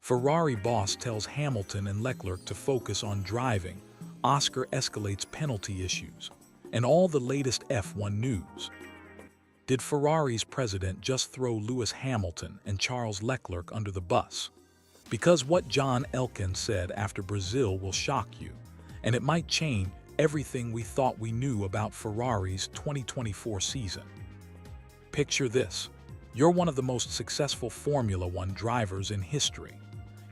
Ferrari boss tells Hamilton and Leclerc to focus on driving. Oscar escalates penalty issues. And all the latest F1 news. Did Ferrari's president just throw Lewis Hamilton and Charles Leclerc under the bus? Because what John Elkann said after Brazil will shock you, and it might change everything we thought we knew about Ferrari's 2024 season. Picture this. You're one of the most successful Formula One drivers in history.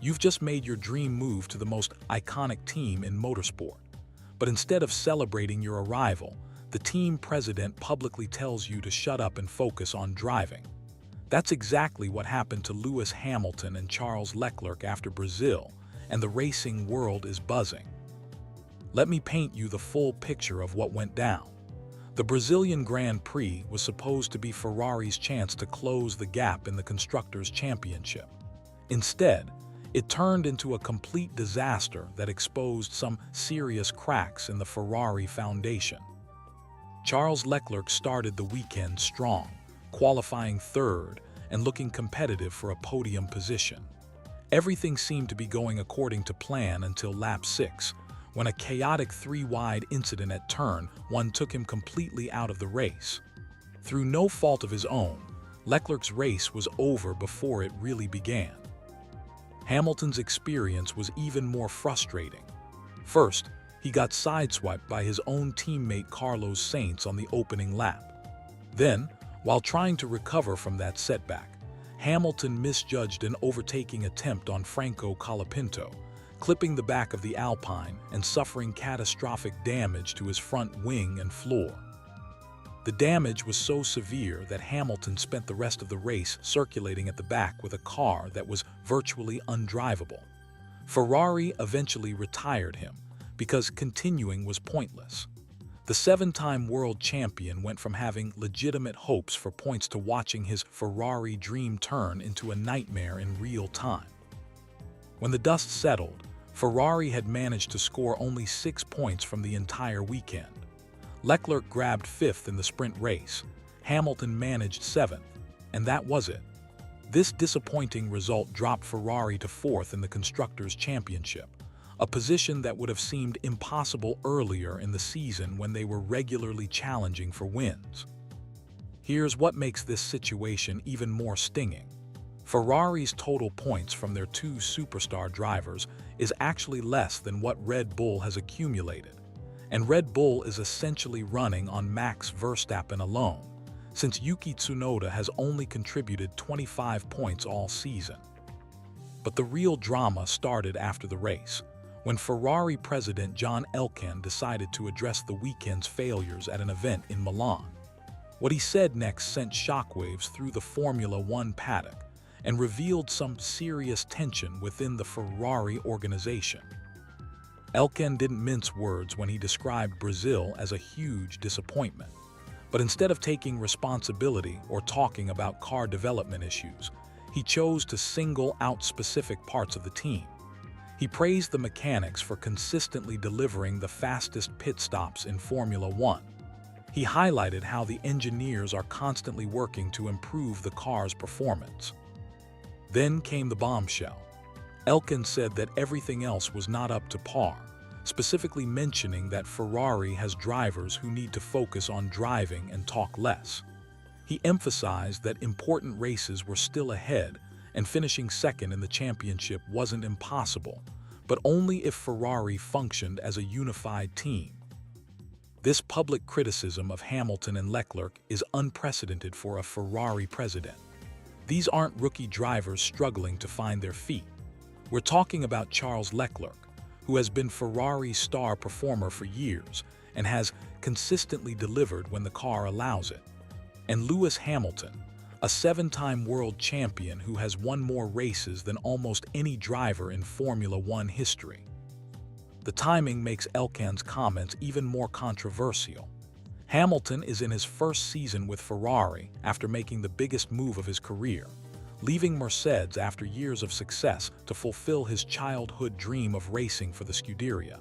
You've just made your dream move to the most iconic team in motorsport. But instead of celebrating your arrival, the team president publicly tells you to shut up and focus on driving. That's exactly what happened to Lewis Hamilton and Charles Leclerc after Brazil, and the racing world is buzzing. Let me paint you the full picture of what went down. The Brazilian Grand Prix was supposed to be Ferrari's chance to close the gap in the Constructors' Championship. Instead, it turned into a complete disaster that exposed some serious cracks in the Ferrari foundation. Charles Leclerc started the weekend strong, qualifying third and looking competitive for a podium position. Everything seemed to be going according to plan until lap 6, when a chaotic three-wide incident at turn 1 took him completely out of the race. Through no fault of his own, Leclerc's race was over before it really began. Hamilton's experience was even more frustrating. First, he got sideswiped by his own teammate Carlos Sainz on the opening lap. Then, while trying to recover from that setback, Hamilton misjudged an overtaking attempt on Franco Colapinto, clipping the back of the Alpine and suffering catastrophic damage to his front wing and floor. The damage was so severe that Hamilton spent the rest of the race circulating at the back with a car that was virtually undrivable. Ferrari eventually retired him because continuing was pointless. The 7-time world champion went from having legitimate hopes for points to watching his Ferrari dream turn into a nightmare in real time. When the dust settled, Ferrari had managed to score only 6 points from the entire weekend. Leclerc grabbed 5th in the sprint race, Hamilton managed 7th, and that was it. This disappointing result dropped Ferrari to 4th in the Constructors' Championship, a position that would have seemed impossible earlier in the season when they were regularly challenging for wins. Here's what makes this situation even more stinging. Ferrari's total points from their 2 superstar drivers is actually less than what Red Bull has accumulated. And Red Bull is essentially running on Max Verstappen alone, since Yuki Tsunoda has only contributed 25 points all season. But the real drama started after the race, when Ferrari president John Elkann decided to address the weekend's failures at an event in Milan. What he said next sent shockwaves through the Formula One paddock and revealed some serious tension within the Ferrari organization. Elkann didn't mince words when he described Brazil as a huge disappointment. But instead of taking responsibility or talking about car development issues, he chose to single out specific parts of the team. He praised the mechanics for consistently delivering the fastest pit stops in Formula One. He highlighted how the engineers are constantly working to improve the car's performance. Then came the bombshell. Elkann said that everything else was not up to par, specifically mentioning that Ferrari has drivers who need to focus on driving and talk less. He emphasized that important races were still ahead and finishing second in the championship wasn't impossible, but only if Ferrari functioned as a unified team. This public criticism of Hamilton and Leclerc is unprecedented for a Ferrari president. These aren't rookie drivers struggling to find their feet. We're talking about Charles Leclerc, who has been Ferrari's star performer for years and has consistently delivered when the car allows it. And Lewis Hamilton, a 7-time world champion who has won more races than almost any driver in Formula One history. The timing makes Elkann's comments even more controversial. Hamilton is in his first season with Ferrari after making the biggest move of his career, leaving Mercedes after years of success to fulfill his childhood dream of racing for the Scuderia.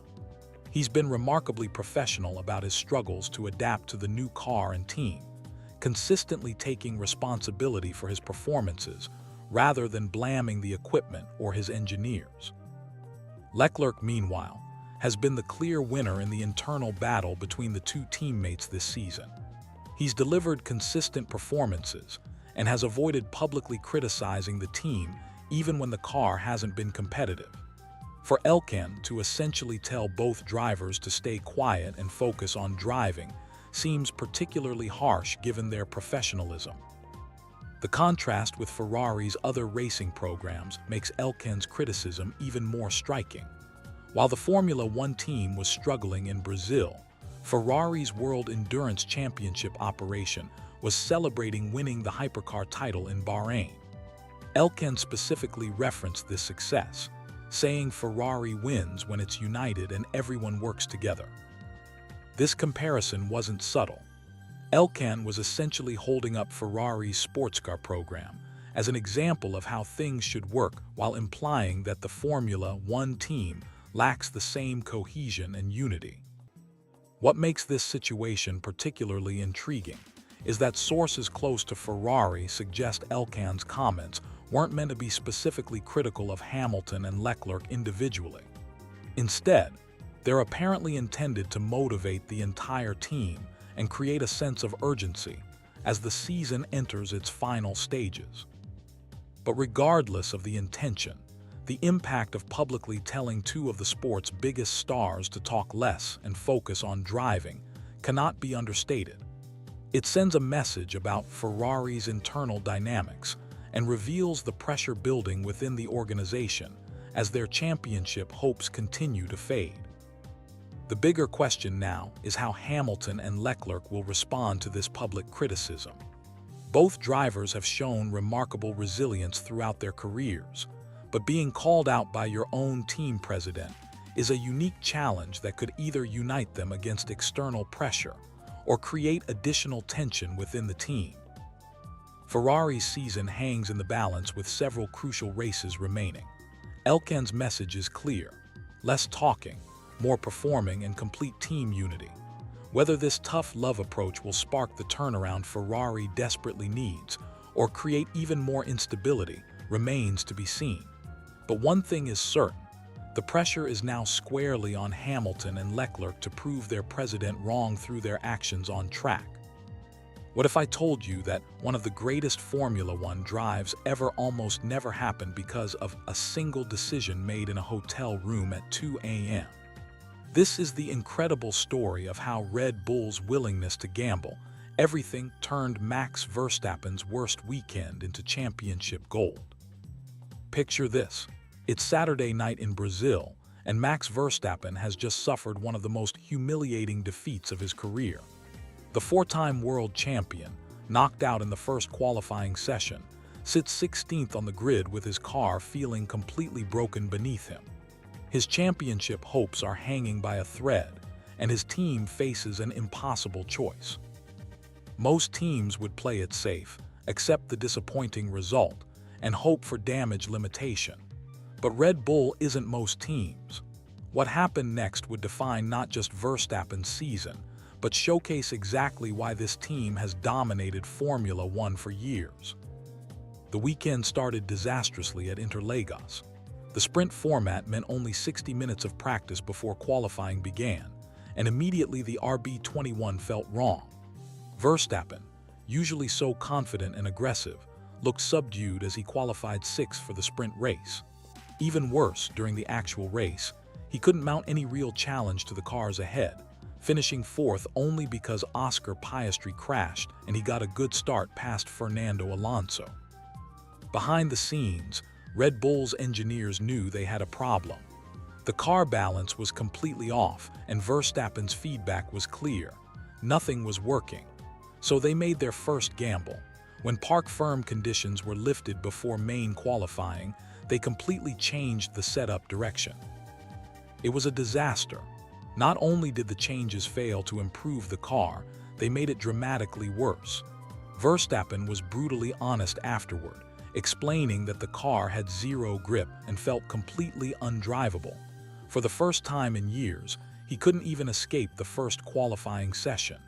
He's been remarkably professional about his struggles to adapt to the new car and team, consistently taking responsibility for his performances rather than blaming the equipment or his engineers. Leclerc, meanwhile, has been the clear winner in the internal battle between the two teammates this season. He's delivered consistent performances and has avoided publicly criticizing the team even when the car hasn't been competitive. For Elkann to essentially tell both drivers to stay quiet and focus on driving seems particularly harsh given their professionalism. The contrast with Ferrari's other racing programs makes Elkann's criticism even more striking. While the Formula One team was struggling in Brazil, Ferrari's World Endurance Championship operation was celebrating winning the hypercar title in Bahrain. Elkann specifically referenced this success, saying Ferrari wins when it's united and everyone works together. This comparison wasn't subtle. Elkann was essentially holding up Ferrari's sports car program as an example of how things should work, while implying that the Formula One team lacks the same cohesion and unity. What makes this situation particularly intriguing is that sources close to Ferrari suggest Elkann's comments weren't meant to be specifically critical of Hamilton and Leclerc individually. Instead, they're apparently intended to motivate the entire team and create a sense of urgency as the season enters its final stages. But regardless of the intention, the impact of publicly telling two of the sport's biggest stars to talk less and focus on driving cannot be understated. It sends a message about Ferrari's internal dynamics and reveals the pressure building within the organization as their championship hopes continue to fade. The bigger question now is how Hamilton and Leclerc will respond to this public criticism. Both drivers have shown remarkable resilience throughout their careers, but being called out by your own team president is a unique challenge that could either unite them against external pressure or create additional tension within the team. Ferrari's season hangs in the balance with several crucial races remaining. Elkann's message is clear: less talking, more performing, and complete team unity. Whether this tough love approach will spark the turnaround Ferrari desperately needs or create even more instability remains to be seen. But one thing is certain: the pressure is now squarely on Hamilton and Leclerc to prove their president wrong through their actions on track. What if I told you that one of the greatest Formula One drives ever almost never happened because of a single decision made in a hotel room at 2 a.m.? This is the incredible story of how Red Bull's willingness to gamble everything turned Max Verstappen's worst weekend into championship gold. Picture this: it's Saturday night in Brazil, and Max Verstappen has just suffered one of the most humiliating defeats of his career. The four-time world champion, knocked out in the first qualifying session, sits 16th on the grid with his car feeling completely broken beneath him. His championship hopes are hanging by a thread, and his team faces an impossible choice. Most teams would play it safe, accept the disappointing result, and hope for damage limitation. But Red Bull isn't most teams. What happened next would define not just Verstappen's season, but showcase exactly why this team has dominated Formula One for years. The weekend started disastrously at Interlagos. The sprint format meant only 60 minutes of practice before qualifying began, and immediately the RB21 felt wrong. Verstappen, usually so confident and aggressive, looked subdued as he qualified 6th for the sprint race. Even worse, during the actual race, he couldn't mount any real challenge to the cars ahead, finishing 4th only because Oscar Piastri crashed and he got a good start past Fernando Alonso. Behind the scenes, Red Bull's engineers knew they had a problem. The car balance was completely off, and Verstappen's feedback was clear: nothing was working. So they made their first gamble. When park firm conditions were lifted before main qualifying, they completely changed the setup direction. It was a disaster. Not only did the changes fail to improve the car, they made it dramatically worse. Verstappen was brutally honest afterward, explaining that the car had zero grip and felt completely undrivable. For the first time in years, he couldn't even escape the first qualifying session.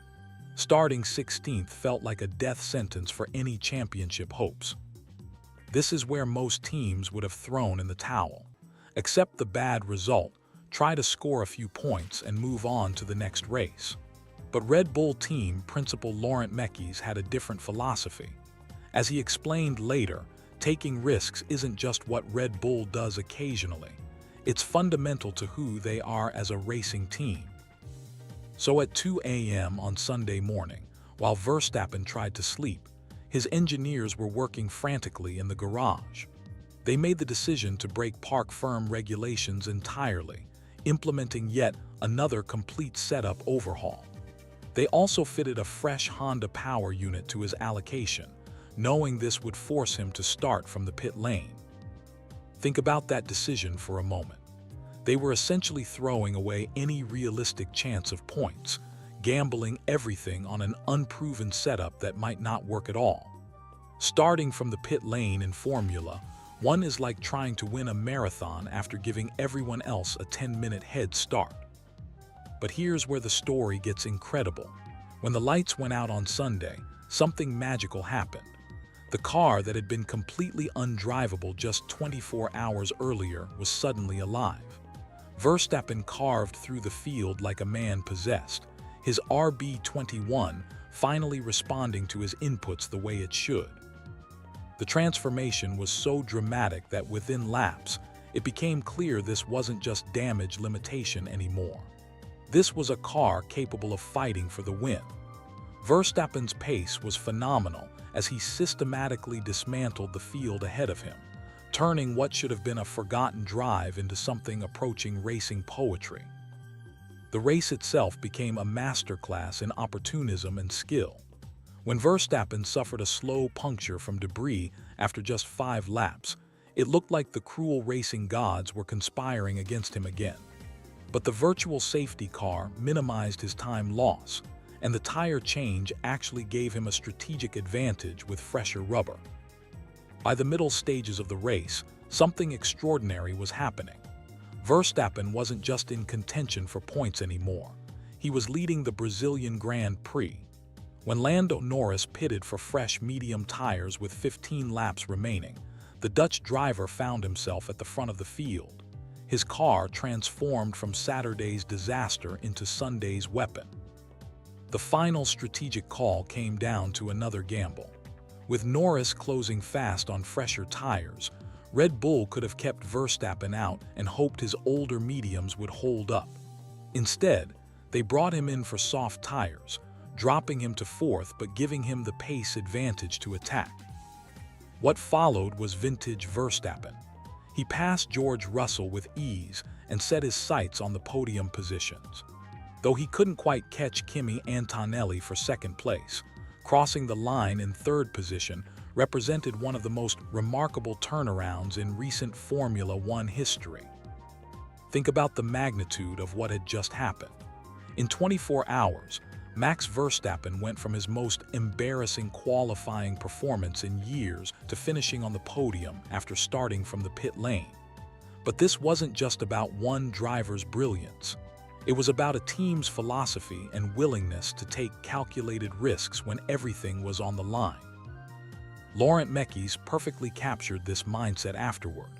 Starting 16th felt like a death sentence for any championship hopes. This is where most teams would have thrown in the towel. Accept the bad result, try to score a few points, and move on to the next race. But Red Bull team principal Laurent Mekies had a different philosophy. As he explained later, taking risks isn't just what Red Bull does occasionally. It's fundamental to who they are as a racing team. So at 2 a.m. on Sunday morning, while Verstappen tried to sleep, his engineers were working frantically in the garage. They made the decision to break park firm regulations entirely, implementing yet another complete setup overhaul. They also fitted a fresh Honda power unit to his allocation, knowing this would force him to start from the pit lane. Think about that decision for a moment. They were essentially throwing away any realistic chance of points, gambling everything on an unproven setup that might not work at all. Starting from the pit lane in Formula One is like trying to win a marathon after giving everyone else a 10-minute head start. But here's where the story gets incredible. When the lights went out on Sunday, something magical happened. The car that had been completely undrivable just 24 hours earlier was suddenly alive. Verstappen carved through the field like a man possessed, his RB21 finally responding to his inputs the way it should. The transformation was so dramatic that within laps, it became clear this wasn't just damage limitation anymore. This was a car capable of fighting for the win. Verstappen's pace was phenomenal as he systematically dismantled the field ahead of him, turning what should have been a forgotten drive into something approaching racing poetry. The race itself became a masterclass in opportunism and skill. When Verstappen suffered a slow puncture from debris after just 5 laps, it looked like the cruel racing gods were conspiring against him again. But the virtual safety car minimized his time loss, and the tire change actually gave him a strategic advantage with fresher rubber. By the middle stages of the race, something extraordinary was happening. Verstappen wasn't just in contention for points anymore. He was leading the Brazilian Grand Prix. When Lando Norris pitted for fresh medium tires with 15 laps remaining, the Dutch driver found himself at the front of the field. His car transformed from Saturday's disaster into Sunday's weapon. The final strategic call came down to another gamble. With Norris closing fast on fresher tires, Red Bull could have kept Verstappen out and hoped his older mediums would hold up. Instead, they brought him in for soft tires, dropping him to 4th but giving him the pace advantage to attack. What followed was vintage Verstappen. He passed George Russell with ease and set his sights on the podium positions. Though he couldn't quite catch Kimi Antonelli for 2nd place, crossing the line in 3rd position represented one of the most remarkable turnarounds in recent Formula One history. Think about the magnitude of what had just happened. In 24 hours, Max Verstappen went from his most embarrassing qualifying performance in years to finishing on the podium after starting from the pit lane. But this wasn't just about one driver's brilliance. It was about a team's philosophy and willingness to take calculated risks when everything was on the line. Laurent Mekies perfectly captured this mindset afterward.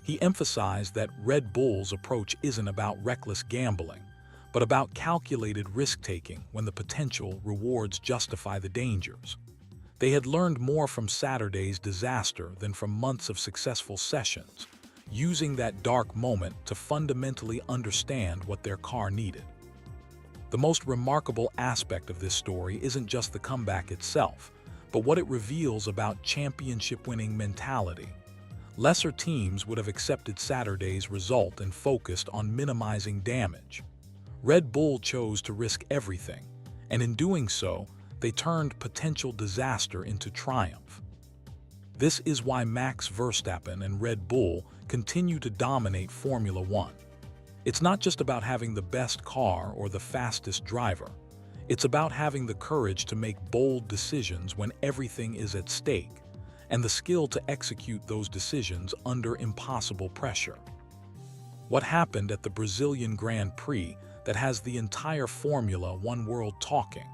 He emphasized that Red Bull's approach isn't about reckless gambling, but about calculated risk-taking when the potential rewards justify the dangers. They had learned more from Saturday's disaster than from months of successful sessions, using that dark moment to fundamentally understand what their car needed. The most remarkable aspect of this story isn't just the comeback itself, but what it reveals about championship-winning mentality. Lesser teams would have accepted Saturday's result and focused on minimizing damage. Red Bull chose to risk everything, and in doing so, they turned potential disaster into triumph. This is why Max Verstappen and Red Bull continue to dominate Formula One. It's not just about having the best car or the fastest driver. It's about having the courage to make bold decisions when everything is at stake, and the skill to execute those decisions under impossible pressure. What happened at the Brazilian Grand Prix that has the entire Formula One world talking?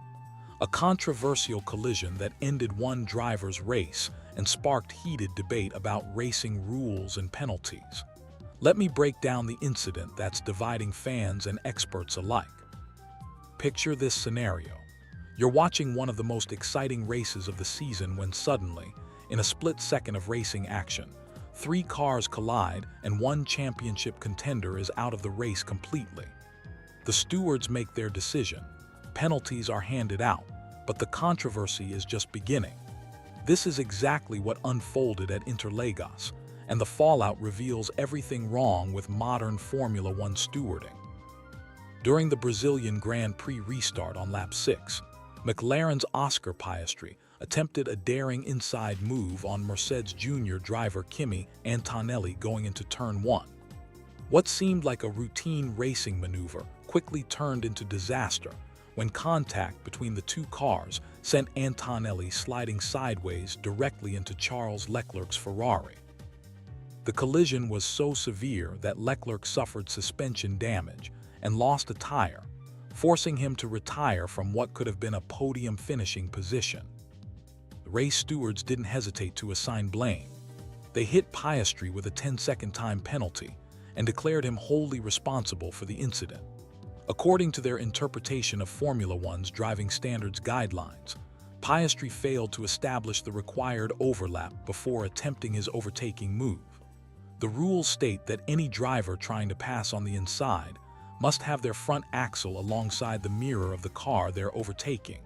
a controversial collision that ended one driver's race and sparked heated debate about racing rules and penalties. Let me break down the incident that's dividing fans and experts alike. Picture this scenario. You're watching one of the most exciting races of the season when suddenly, in a split second of racing action, 3 cars collide and one championship contender is out of the race completely. The stewards make their decision. Penalties are handed out, but the controversy is just beginning. This is exactly what unfolded at Interlagos, and the fallout reveals everything wrong with modern Formula One stewarding. During the Brazilian Grand Prix restart on lap 6, McLaren's Oscar Piastri attempted a daring inside move on Mercedes Junior driver Kimi Antonelli going into turn 1. What seemed like a routine racing maneuver quickly turned into disaster when contact between the 2 cars sent Antonelli sliding sideways directly into Charles Leclerc's Ferrari. The collision was so severe that Leclerc suffered suspension damage and lost a tire, forcing him to retire from what could have been a podium finishing position. The race stewards didn't hesitate to assign blame. They hit Piastri with a 10-second time penalty and declared him wholly responsible for the incident. According to their interpretation of Formula One's driving standards guidelines, Piastri failed to establish the required overlap before attempting his overtaking move. The rules state that any driver trying to pass on the inside must have their front axle alongside the mirror of the car they're overtaking,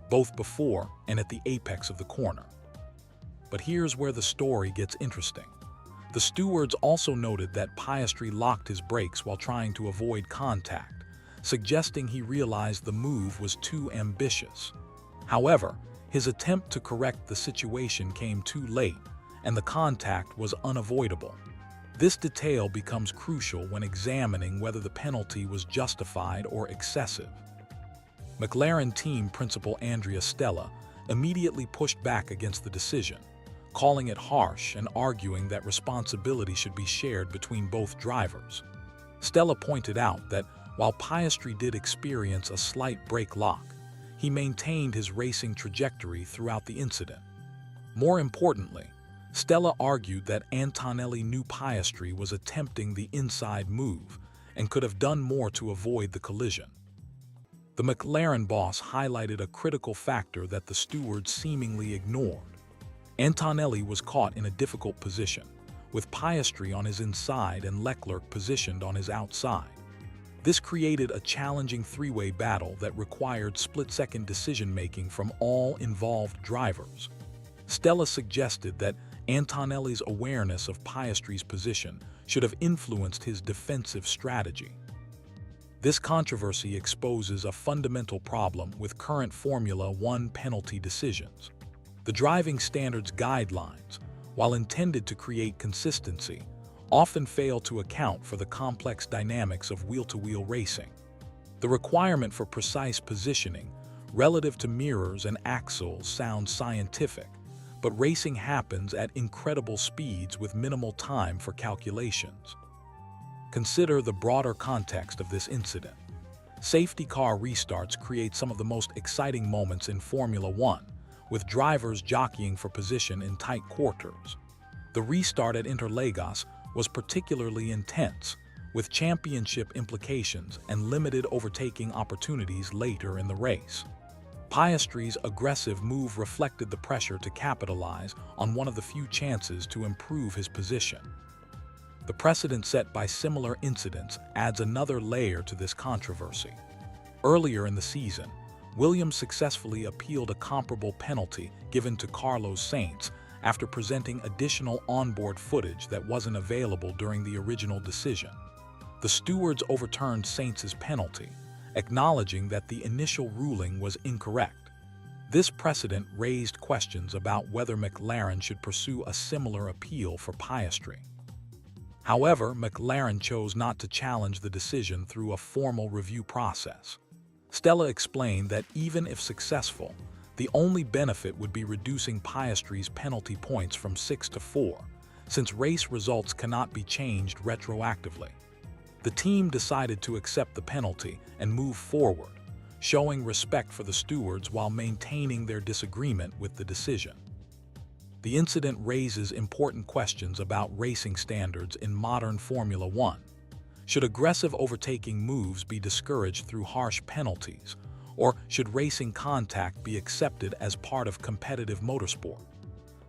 both before and at the apex of the corner. But here's where the story gets interesting. The stewards also noted that Piastri locked his brakes while trying to avoid contact, suggesting he realized the move was too ambitious. However, his attempt to correct the situation came too late, and the contact was unavoidable. This detail becomes crucial when examining whether the penalty was justified or excessive. McLaren team principal Andrea Stella immediately pushed back against the decision, calling it harsh and arguing that responsibility should be shared between both drivers. Stella pointed out that while Piastri did experience a slight brake lock, he maintained his racing trajectory throughout the incident. More importantly, Stella argued that Antonelli knew Piastri was attempting the inside move and could have done more to avoid the collision. The McLaren boss highlighted a critical factor that the stewards seemingly ignored. Antonelli was caught in a difficult position, with Piastri on his inside and Leclerc positioned on his outside. This created a challenging 3-way battle that required split-second decision-making from all involved drivers. Stella suggested that Antonelli's awareness of Piastri's position should have influenced his defensive strategy. This controversy exposes a fundamental problem with current Formula One penalty decisions. The driving standards guidelines, while intended to create consistency, often fail to account for the complex dynamics of wheel-to-wheel racing. The requirement for precise positioning relative to mirrors and axles sounds scientific, but racing happens at incredible speeds with minimal time for calculations. Consider the broader context of this incident. Safety car restarts create some of the most exciting moments in Formula One, with drivers jockeying for position in tight quarters. The restart at Interlagos was particularly intense, with championship implications and limited overtaking opportunities later in the race. Piastri's aggressive move reflected the pressure to capitalize on one of the few chances to improve his position. The precedent set by similar incidents adds another layer to this controversy. Earlier in the season, Williams successfully appealed a comparable penalty given to Carlos Sainz after presenting additional onboard footage that wasn't available during the original decision. The stewards overturned Sainz's penalty, acknowledging that the initial ruling was incorrect. This precedent raised questions about whether McLaren should pursue a similar appeal for Piastri. However, McLaren chose not to challenge the decision through a formal review process. Stella explained that even if successful, the only benefit would be reducing Piastri's penalty points from 6 to 4, since race results cannot be changed retroactively. The team decided to accept the penalty and move forward, showing respect for the stewards while maintaining their disagreement with the decision. The incident raises important questions about racing standards in modern Formula One. Should aggressive overtaking moves be discouraged through harsh penalties, or should racing contact be accepted as part of competitive motorsport?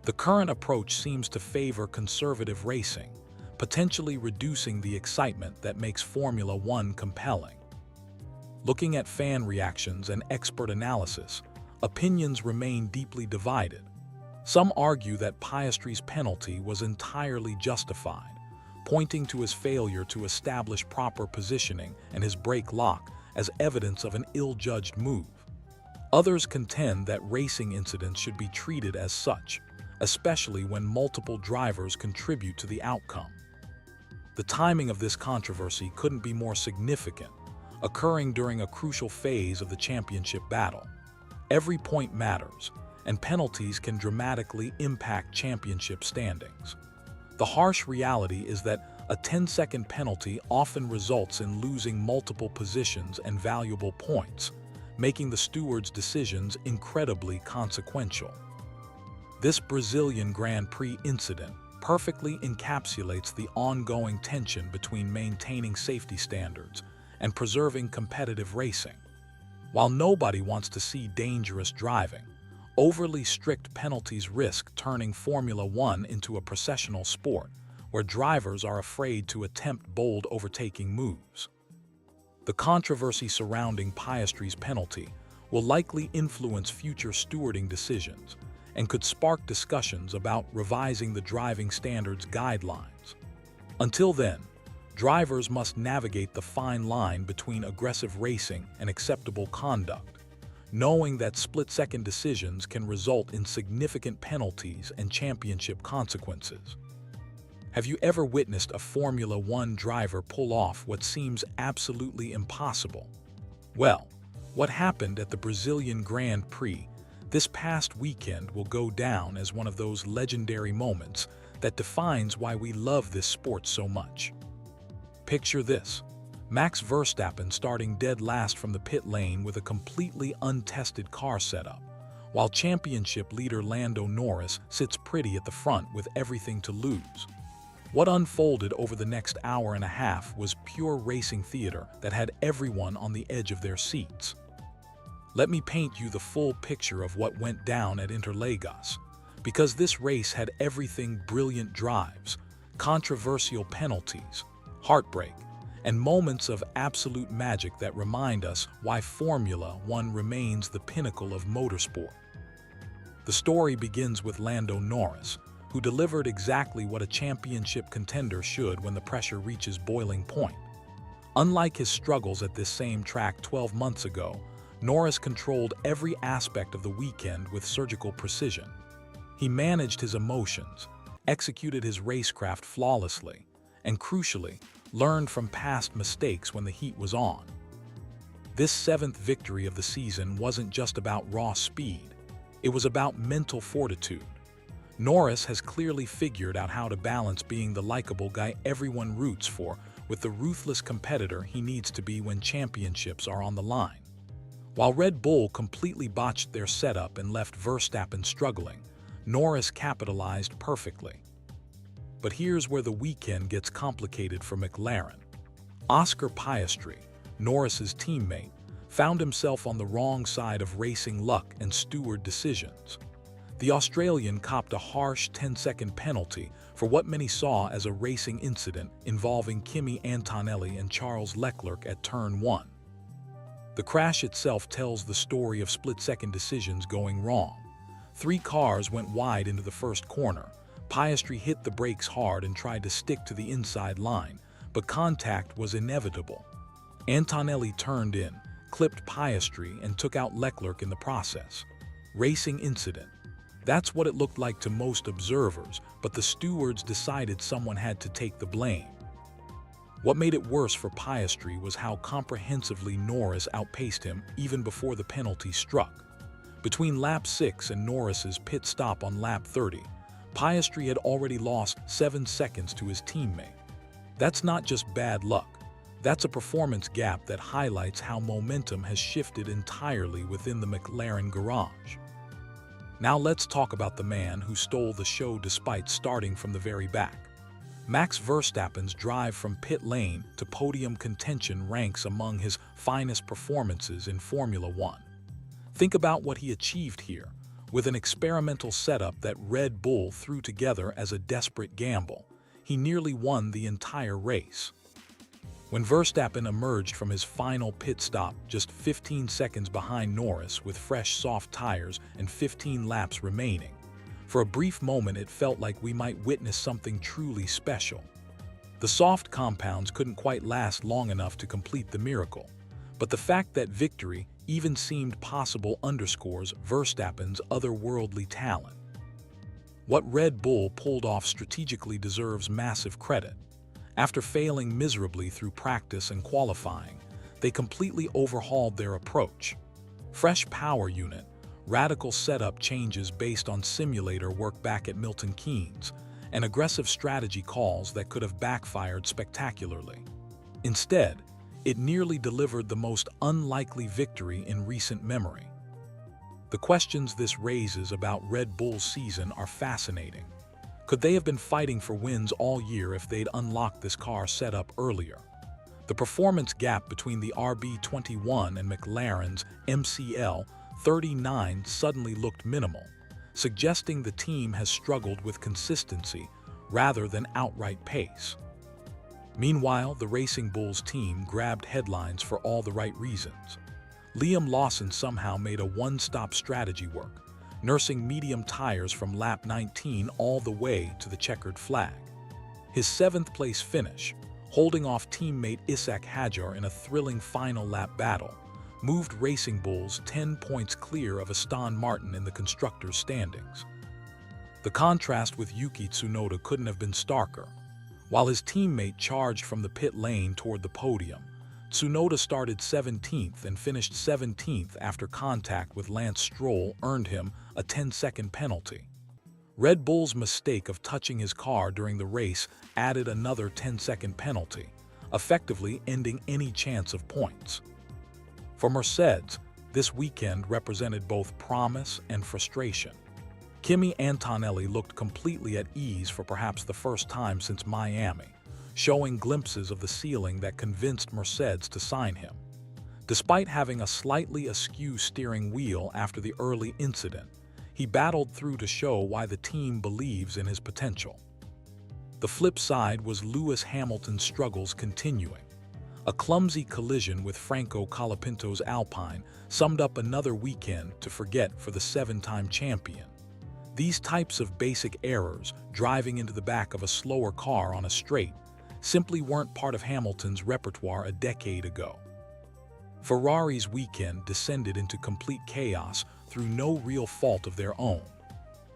The current approach seems to favor conservative racing, potentially reducing the excitement that makes Formula One compelling. Looking at fan reactions and expert analysis, opinions remain deeply divided. Some argue that Piastri's penalty was entirely justified, pointing to his failure to establish proper positioning and his brake lock as evidence of an ill-judged move. Others contend that racing incidents should be treated as such, especially when multiple drivers contribute to the outcome. The timing of this controversy couldn't be more significant, occurring during a crucial phase of the championship battle. Every point matters, and penalties can dramatically impact championship standings. The harsh reality is that a 10-second penalty often results in losing multiple positions and valuable points, making the stewards' decisions incredibly consequential. This Brazilian Grand Prix incident perfectly encapsulates the ongoing tension between maintaining safety standards and preserving competitive racing. While nobody wants to see dangerous driving, overly strict penalties risk turning Formula One into a processional sport where drivers are afraid to attempt bold overtaking moves. The controversy surrounding Piastri's penalty will likely influence future stewarding decisions and could spark discussions about revising the driving standards guidelines. Until then, drivers must navigate the fine line between aggressive racing and acceptable conduct, knowing that split-second decisions can result in significant penalties and championship consequences. Have you ever witnessed a Formula One driver pull off what seems absolutely impossible? Well, what happened at the Brazilian Grand Prix this past weekend will go down as one of those legendary moments that defines why we love this sport so much. Picture this: Max Verstappen starting dead last from the pit lane with a completely untested car setup, while championship leader Lando Norris sits pretty at the front with everything to lose. What unfolded over the next hour and a half was pure racing theater that had everyone on the edge of their seats. Let me paint you the full picture of what went down at Interlagos, because this race had everything: brilliant drives, controversial penalties, heartbreak, and moments of absolute magic that remind us why Formula One remains the pinnacle of motorsport. The story begins with Lando Norris, who delivered exactly what a championship contender should when the pressure reaches boiling point. Unlike his struggles at this same track 12 months ago, Norris controlled every aspect of the weekend with surgical precision. He managed his emotions, executed his racecraft flawlessly, and crucially, learned from past mistakes when the heat was on. This seventh victory of the season wasn't just about raw speed, it was about mental fortitude. Norris has clearly figured out how to balance being the likable guy everyone roots for with the ruthless competitor he needs to be when championships are on the line. While Red Bull completely botched their setup and left Verstappen struggling, Norris capitalized perfectly. But here's where the weekend gets complicated for McLaren. Oscar Piastri, Norris's teammate, found himself on the wrong side of racing luck and steward decisions. The Australian copped a harsh 10-second penalty for what many saw as a racing incident involving Kimi Antonelli and Charles Leclerc at Turn 1. The crash itself tells the story of split-second decisions going wrong. 3 cars went wide into the first corner. Piastri hit the brakes hard and tried to stick to the inside line, but contact was inevitable. Antonelli turned in, clipped Piastri, and took out Leclerc in the process. Racing incident. That's what it looked like to most observers, but the stewards decided someone had to take the blame. What made it worse for Piastri was how comprehensively Norris outpaced him even before the penalty struck. Between lap 6 and Norris's pit stop on lap 30, Piastri had already lost 7 seconds to his teammate. That's not just bad luck. That's a performance gap that highlights how momentum has shifted entirely within the McLaren garage. Now let's talk about the man who stole the show despite starting from the very back. Max Verstappen's drive from pit lane to podium contention ranks among his finest performances in Formula One. Think about what he achieved here, with an experimental setup that Red Bull threw together as a desperate gamble. He nearly won the entire race. When Verstappen emerged from his final pit stop just 15 seconds behind Norris with fresh soft tires and 15 laps remaining, for a brief moment it felt like we might witness something truly special. The soft compounds couldn't quite last long enough to complete the miracle, but the fact that victory even seemed possible underscores Verstappen's otherworldly talent. What Red Bull pulled off strategically deserves massive credit. After failing miserably through practice and qualifying, they completely overhauled their approach. Fresh power unit, radical setup changes based on simulator work back at Milton Keynes, and aggressive strategy calls that could have backfired spectacularly. Instead, it nearly delivered the most unlikely victory in recent memory. The questions this raises about Red Bull's season are fascinating. Could they have been fighting for wins all year if they'd unlocked this car setup earlier? The performance gap between the RB21 and McLaren's MCL 39 suddenly looked minimal, suggesting the team has struggled with consistency rather than outright pace. Meanwhile, the Racing Bulls team grabbed headlines for all the right reasons. Liam Lawson somehow made a one-stop strategy work, nursing medium tires from lap 19 all the way to the checkered flag. His seventh-place finish, holding off teammate Ishak Hadjar in a thrilling final lap battle, moved Racing Bulls 10 points clear of Aston Martin in the constructors' standings. The contrast with Yuki Tsunoda couldn't have been starker. While his teammate charged from the pit lane toward the podium, Tsunoda started 17th and finished 17th after contact with Lance Stroll earned him a 10-second penalty. Red Bull's mistake of touching his car during the race added another 10-second penalty, effectively ending any chance of points. For Mercedes, this weekend represented both promise and frustration. Kimi Antonelli looked completely at ease for perhaps the first time since Miami, showing glimpses of the ceiling that convinced Mercedes to sign him. Despite having a slightly askew steering wheel after the early incident, he battled through to show why the team believes in his potential. The flip side was Lewis Hamilton's struggles continuing. A clumsy collision with Franco Colapinto's Alpine summed up another weekend to forget for the seven-time champion. These types of basic errors, driving into the back of a slower car on a straight, simply weren't part of Hamilton's repertoire a decade ago. Ferrari's weekend descended into complete chaos through no real fault of their own.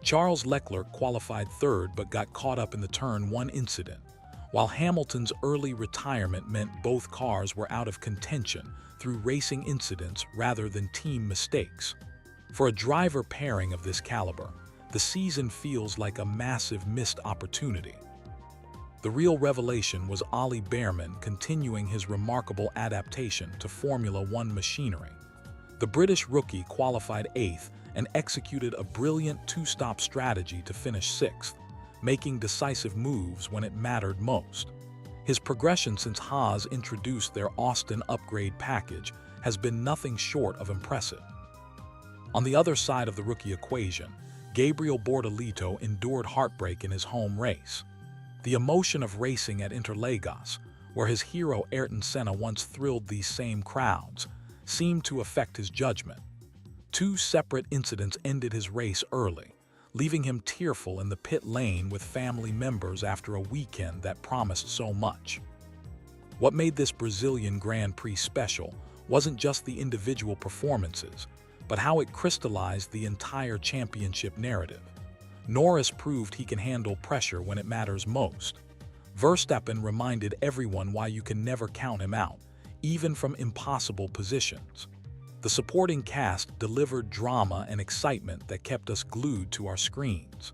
Charles Leclerc qualified third but got caught up in the Turn 1 incident, while Hamilton's early retirement meant both cars were out of contention through racing incidents rather than team mistakes. For a driver pairing of this caliber, the season feels like a massive missed opportunity. The real revelation was Ollie Bearman continuing his remarkable adaptation to Formula One machinery. The British rookie qualified 8th and executed a brilliant two-stop strategy to finish 6th, making decisive moves when it mattered most. His progression since Haas introduced their Austin upgrade package has been nothing short of impressive. On the other side of the rookie equation, Gabriel Bortolito endured heartbreak in his home race. The emotion of racing at Interlagos, where his hero Ayrton Senna once thrilled these same crowds, seemed to affect his judgment. Two separate incidents ended his race early, leaving him tearful in the pit lane with family members after a weekend that promised so much. What made this Brazilian Grand Prix special wasn't just the individual performances, but how it crystallized the entire championship narrative. Norris proved he can handle pressure when it matters most. Verstappen reminded everyone why you can never count him out, even from impossible positions. The supporting cast delivered drama and excitement that kept us glued to our screens.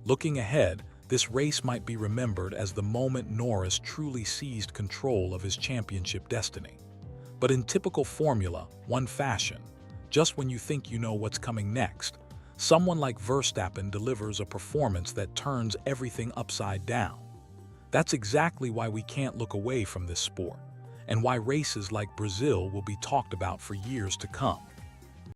Looking ahead, This race might be remembered as the moment Norris truly seized control of his championship destiny. But in typical Formula One fashion, just when you think you know what's coming next, someone like Verstappen delivers a performance that turns everything upside down. That's exactly why we can't look away from this sport, and why races like Brazil will be talked about for years to come.